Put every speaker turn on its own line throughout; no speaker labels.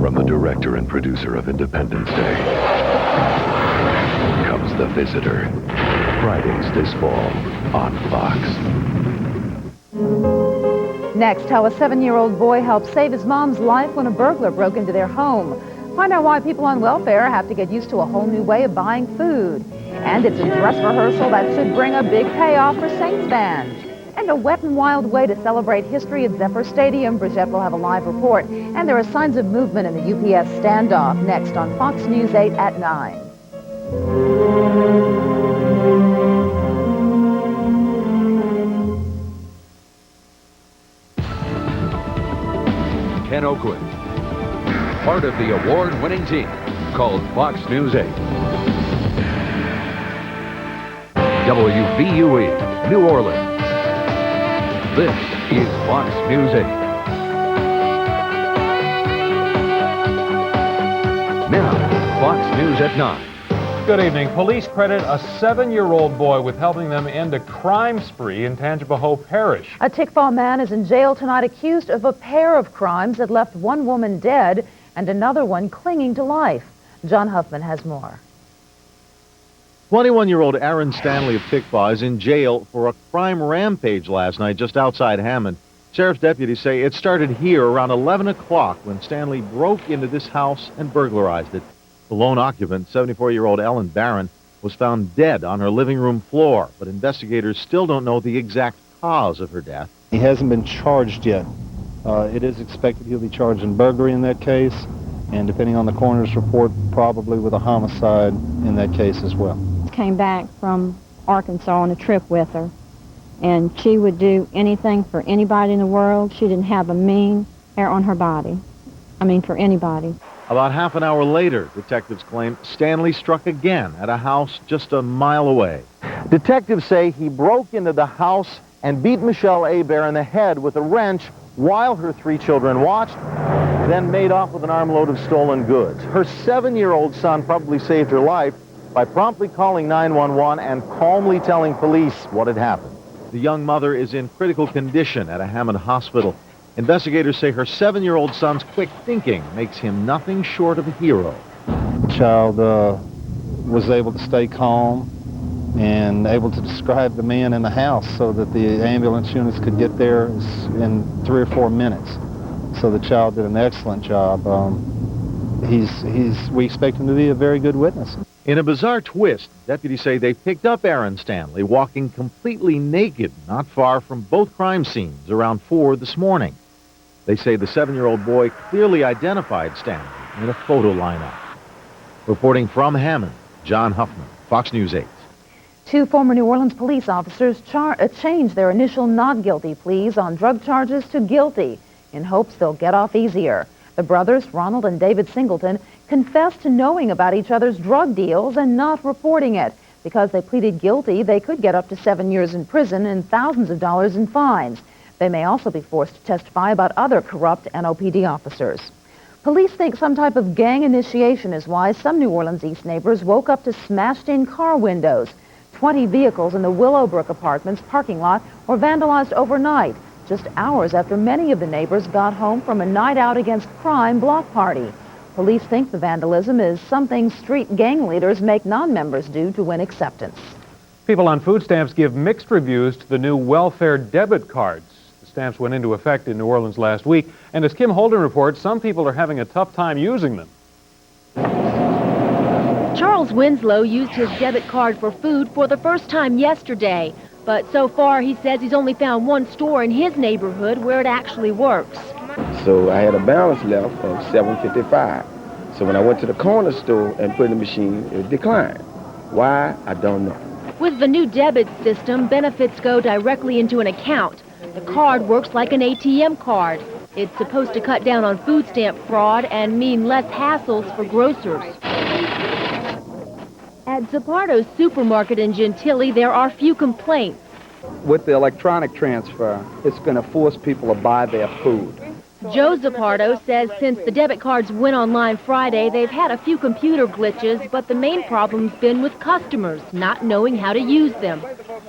From the director and producer of Independence Day comes The Visitor. Fridays this fall on Fox.
Next, how a 7-year-old boy helped save his mom's life when a burglar broke into their home. Find out why people on welfare have to get used to a whole new way of buying food. And it's a dress rehearsal that should bring a big payoff for Saints Band. And a wet and wild way to celebrate history at Zephyrs Stadium. Brigitte will have a live report. And there are signs of movement in the UPS standoff next on Fox News 8 at 9.
Ken Oakwood, part of the award-winning team called Fox News 8. WVUE, New Orleans. This is Fox News 8. Now, Fox News at 9.
Good evening. Police credit a 7-year-old boy with helping them end a crime spree in Tangipahoa Parish.
A Tickfaw man is in jail tonight accused of a pair of crimes that left one woman dead and another one clinging to life. John Huffman has more.
21-year-old Aaron Stanley of Tickfaw is in jail for a crime rampage last night just outside Hammond. Sheriff's deputies say it started here around 11 o'clock when Stanley broke into this house and burglarized it. The lone occupant, 74-year-old Ellen Barron, was found dead on her living room floor, but investigators still don't know the exact cause of her death.
He hasn't been charged yet. It is expected he'll be charged in burglary in that case, and depending on the coroner's report, probably with a homicide in that case as well.
Came back from Arkansas on a trip with her, and she would do anything for anybody in the world. She didn't have a mean hair on her body. I mean, for anybody.
About half an hour later, detectives claim Stanley struck again at a house just a mile away. Detectives say he broke into the house and beat Michelle Hebert in the head with a wrench while her 3 children watched, then made off with an armload of stolen goods. Her 7-year-old son probably saved her life by promptly calling 911 and calmly telling police what had happened. The young mother is in critical condition at a Hammond hospital. Investigators say her 7-year-old son's quick thinking makes him nothing short of a hero.
The child was able to stay calm and able to describe the man in the house so that the ambulance units could get there in 3 or 4 minutes. So the child did an excellent job. We expect him to be a very good witness.
In a bizarre twist, deputies say they picked up Aaron Stanley walking completely naked not far from both crime scenes around 4 this morning. They say the 7-year-old boy clearly identified Stanley in a photo lineup. Reporting from Hammond, John Huffman, Fox News 8.
2 former New Orleans police officers changed their initial not guilty pleas on drug charges to guilty in hopes they'll get off easier. The brothers, Ronald and David Singleton, confessed to knowing about each other's drug deals and not reporting it. Because they pleaded guilty, they could get up to 7 years in prison and thousands of dollars in fines. They may also be forced to testify about other corrupt NOPD officers. Police think some type of gang initiation is why some New Orleans East neighbors woke up to smashed-in car windows. 20 vehicles in the Willowbrook Apartments parking lot were vandalized overnight, just hours after many of the neighbors got home from a night out against crime block party. Police think the vandalism is something street gang leaders make non-members do to win acceptance.
People on food stamps give mixed reviews to the new welfare debit cards. The stamps went into effect in New Orleans last week, and as Kim Holden reports, some people are having a tough time using them.
Charles Winslow used his debit card for food for the first time yesterday. But so far, he says he's only found one store in his neighborhood where it actually works.
So I had a balance left of $7.55. So when I went to the corner store and put in the machine, it declined. Why? I don't know.
With the new debit system, benefits go directly into an account. The card works like an ATM card. It's supposed to cut down on food stamp fraud and mean less hassles for grocers. At Zapardo's supermarket in Gentilly, there are few complaints.
With the electronic transfer, it's going to force people to buy their food.
Joe Zapardo says since the debit cards went online Friday, they've had a few computer glitches, but the main problem's been with customers not knowing how to use them.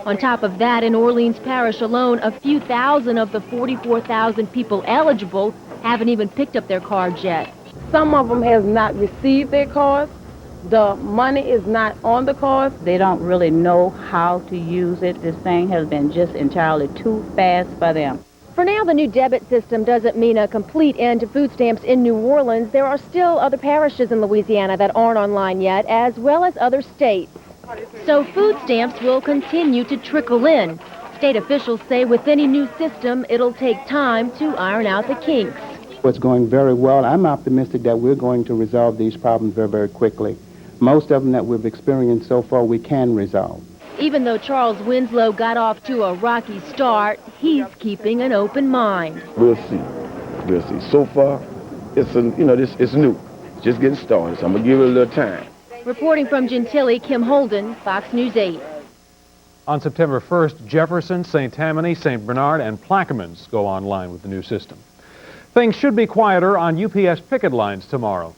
On top of that, in Orleans Parish alone, a few thousand of the 44,000 people eligible haven't even picked up their cards yet.
Some of them has not received their cards. The money is not on the cards.
They don't really know how to use it. This thing has been just entirely too fast for them.
For now, the new debit system doesn't mean a complete end to food stamps in New Orleans. There are still other parishes in Louisiana that aren't online yet, as well as other states. So food stamps will continue to trickle in. State officials say with any new system, it'll take time to iron out the kinks.
It's going very well. I'm optimistic that we're going to resolve these problems very, very quickly. Most of them that we've experienced so far, we can resolve.
Even though Charles Winslow got off to a rocky start, he's keeping an open mind.
We'll see. We'll see. So far, it's new. It's just getting started, so I'm going to give it a little time.
Reporting from Gentilly, Kim Holden, Fox News 8.
On September 1st, Jefferson, St. Tammany, St. Bernard, and Plaquemines go online with the new system. Things should be quieter on UPS picket lines tomorrow.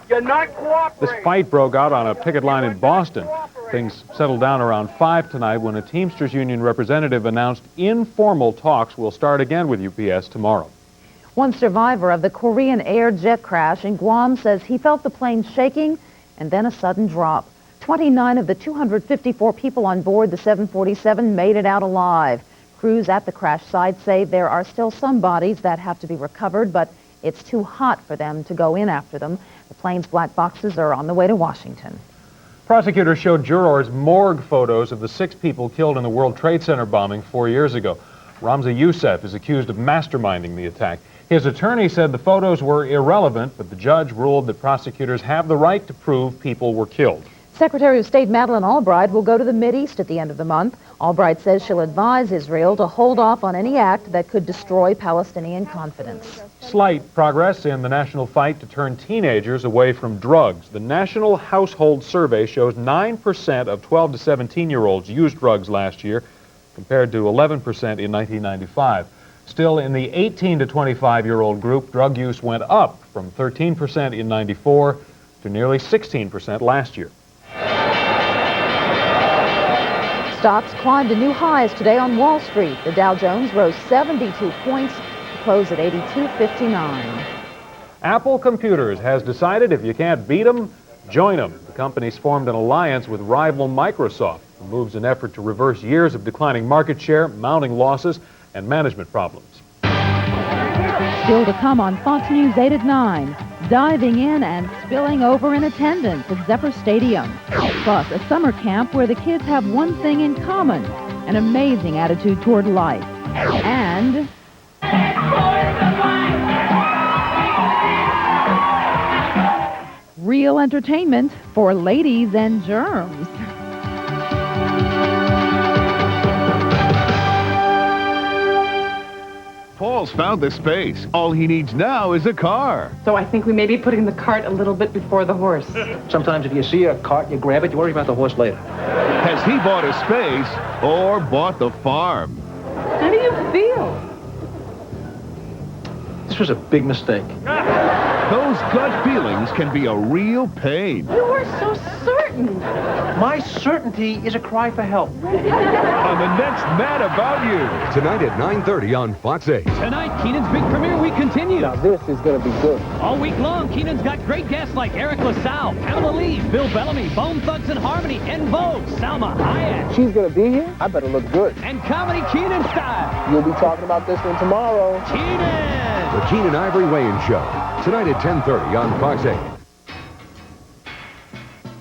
You're not cooperating.
This fight broke out on a picket line in Boston. Things settled down around 5 tonight when a Teamsters Union representative announced informal talks will start again with UPS tomorrow.
One survivor of the Korean Air jet crash in Guam says he felt the plane shaking and then a sudden drop. 29 of the 254 people on board the 747 made it out alive. Crews at the crash site say there are still some bodies that have to be recovered, but it's too hot for them to go in after them. The plane's black boxes are on the way to Washington.
Prosecutors showed jurors morgue photos of the 6 people killed in the World Trade Center bombing 4 years ago. Ramzi Youssef is accused of masterminding the attack. His attorney said the photos were irrelevant, but the judge ruled that prosecutors have the right to prove people were killed.
Secretary of State Madeleine Albright will go to the Mideast at the end of the month. Albright says she'll advise Israel to hold off on any act that could destroy Palestinian confidence.
Slight progress in the national fight to turn teenagers away from drugs. The National Household Survey shows 9% of 12 to 17-year-olds used drugs last year, compared to 11% in 1995. Still, in the 18 to 25-year-old group, drug use went up from 13% in '94 to nearly 16% last year.
Stocks climbed to new highs today on Wall Street. The Dow Jones rose 72 points to close at 82.59.
Apple Computers has decided if you can't beat them, join them. The company's formed an alliance with rival Microsoft. The move's an effort to reverse years of declining market share, mounting losses, and management problems.
Still to come on Fox News 8 at 9. Diving in and spilling over in attendance at Zephyrs Stadium. Plus, a summer camp where the kids have one thing in common, an amazing attitude toward life. And real entertainment for ladies and germs.
Paul's found the space. All he needs now is a car.
So I think we may be putting the cart a little bit before the horse.
Sometimes if you see a cart, you grab it, you worry about the horse later.
Has he bought a space or bought the farm?
How do you feel?
This was a big mistake.
Those gut feelings can be a real pain.
You are so certain.
My certainty is a cry for help.
On the next Mad About You.
Tonight at 9:30 on Fox 8.
Tonight, Keenan's big premiere week continues.
Now this is going to be good.
All week long, Keenan's got great guests like Eric LaSalle, Pamela Lee, Bill Bellamy, Bone Thugs and Harmony, En Vogue, Salma Hayek.
She's going to be here? I better look good.
And Comedy Keenan style.
You'll be talking about this one tomorrow.
Keenan!
The Keenan Ivory Wayans Show. Tonight at 10:30 on Fox 8.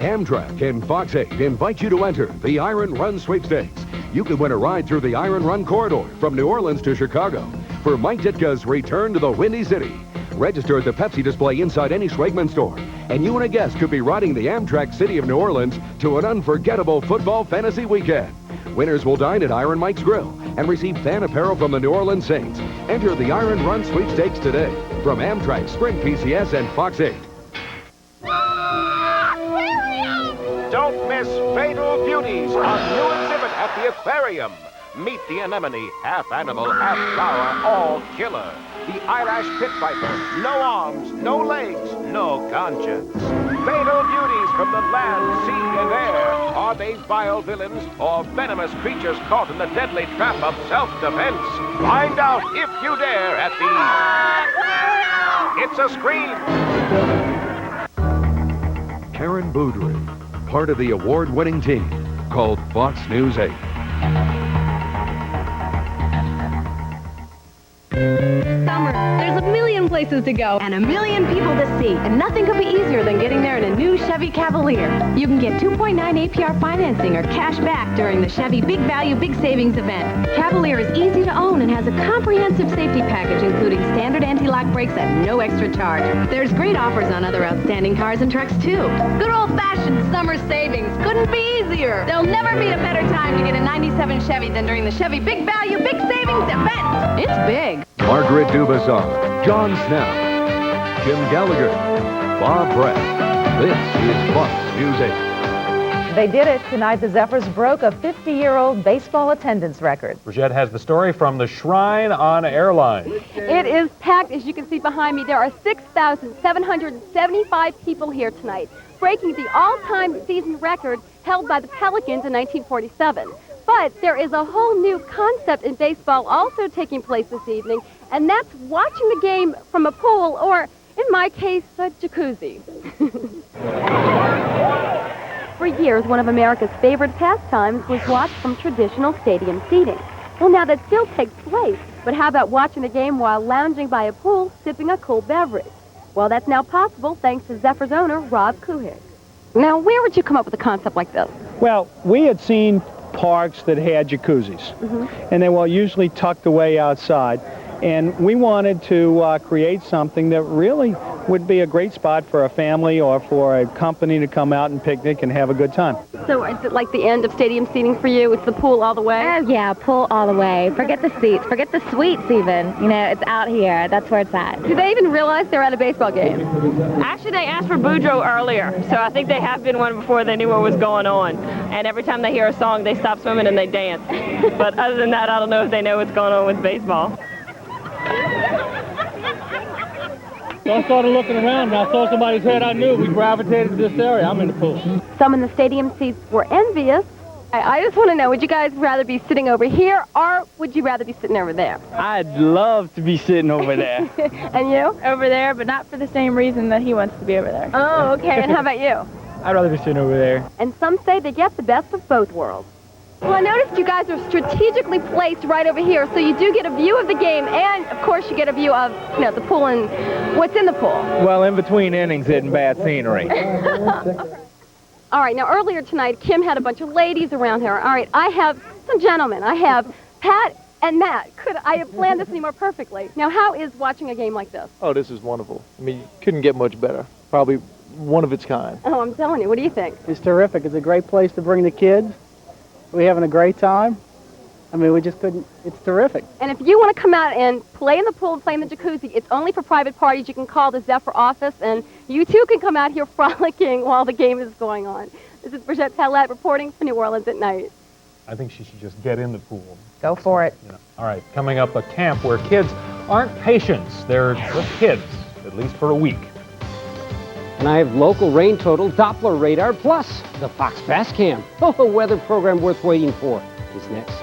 Amtrak and Fox 8 invite you to enter the Iron Run Sweepstakes. You could win a ride through the Iron Run corridor from New Orleans to Chicago for Mike Ditka's return to the Windy City. Register at the Pepsi display inside any Schwegman store, and you and a guest could be riding the Amtrak City of New Orleans to an unforgettable football fantasy weekend. Winners will dine at Iron Mike's Grill and receive fan apparel from the New Orleans Saints. Enter the Iron Run Sweepstakes today from Amtrak, Sprint, PCS, and Fox 8.
Don't miss Fatal Beauties, a new exhibit at the aquarium. Meet the anemone, half animal, half flower, all killer. The eyelash pit viper, no arms, no legs, no conscience. Fatal beauties from the land, sea, and air. Are they vile villains or venomous creatures caught in the deadly trap of self-defense? Find out if you dare at the It's a scream.
Karen Boudry, part of the award-winning team called Fox News 8.
Summer, there's a million places to go and a million people to see, and nothing could be easier than getting there in a new Chevy Cavalier. You can get 2.9 APR financing or cash back during the Chevy Big Value Big Savings event. Cavalier is easy to own and has a comprehensive safety package including standard anti-lock brakes at no extra charge. There's great offers on other outstanding cars and trucks too. Good old-fashioned summer savings couldn't be easier. There'll never be a better time to get a 97 Chevy than during the Chevy Big Value Big Savings event. It's big.
Margaret Dubasar, John Snell, Jim Gallagher, Bob Brett. This is Fox News 8.
They did it. Tonight, the Zephyrs broke a 50-year-old baseball attendance record.
Bridget has the story from the Shrine on Airline.
It is packed, as you can see behind me. There are 6,775 people here tonight, breaking the all-time season record held by the Pelicans in 1947. But there is a whole new concept in baseball also taking place this evening, and that's watching the game from a pool, or in my case, a jacuzzi. For years, one of America's favorite pastimes was watched from traditional stadium seating. Well, now that still takes place, but how about watching the game while lounging by a pool, sipping a cool beverage? Well, that's now possible thanks to Zephyrs owner Rob Kuhig. Now, where would you come up with a concept like this?
Well, we had seen parks that had jacuzzis, and they were usually tucked away outside. And we wanted to create something that really would be a great spot for a family or for a company to come out and picnic and have a good time.
So is it like the end of stadium seating for you? It's the pool all the way?
Oh, yeah, pool all the way. Forget the seats. Forget the suites even. You know, it's out here. That's where it's at.
Do they even realize they're at a baseball game?
Actually, they asked for Boudreaux earlier, so I think they have been one before they knew what was going on. And every time they hear a song, they stop swimming and they dance. But other than that, I don't know if they know what's going on with baseball.
So I started looking around, and I saw somebody's head I knew. We gravitated to this area. I'm in the pool.
Some in the stadium seats were envious. I just want to know, would you guys rather be sitting over here, or would you rather be sitting over there?
I'd love to be sitting over there.
And you?
Over there, but not for the same reason that he wants to be over there.
Oh, okay. And how about you?
I'd rather be sitting over there.
And some say they get the best of both worlds. Well, I noticed you guys are strategically placed right over here, so you do get a view of the game, and, of course, you get a view of, you know, the pool and what's in the pool.
Well, in between innings, isn't bad scenery.
All right, now, earlier tonight, Kim had a bunch of ladies around her. All right, I have some gentlemen. I have Pat and Matt. Could I have planned this any more perfectly? Now, how is watching a game like this?
Oh, this is wonderful. I mean, you couldn't get much better. Probably one of its kind.
Oh, I'm telling you. What do you think?
It's terrific. It's a great place to bring the kids. We're having a great time. I mean, we just couldn't, it's terrific.
And if you want to come out and play in the pool and play in the jacuzzi, it's only for private parties. You can call the Zephyr office, and you too can come out here frolicking while the game is going on. This is Bridget Pallette reporting for New Orleans at Night.
I think she should just get in the pool.
Go for it.
You know. All right, coming up, a camp where kids aren't patients. They're just kids, at least for a week.
And I have local rain total, Doppler radar, plus the Fox Fast Cam. Oh, a weather program worth waiting for is next.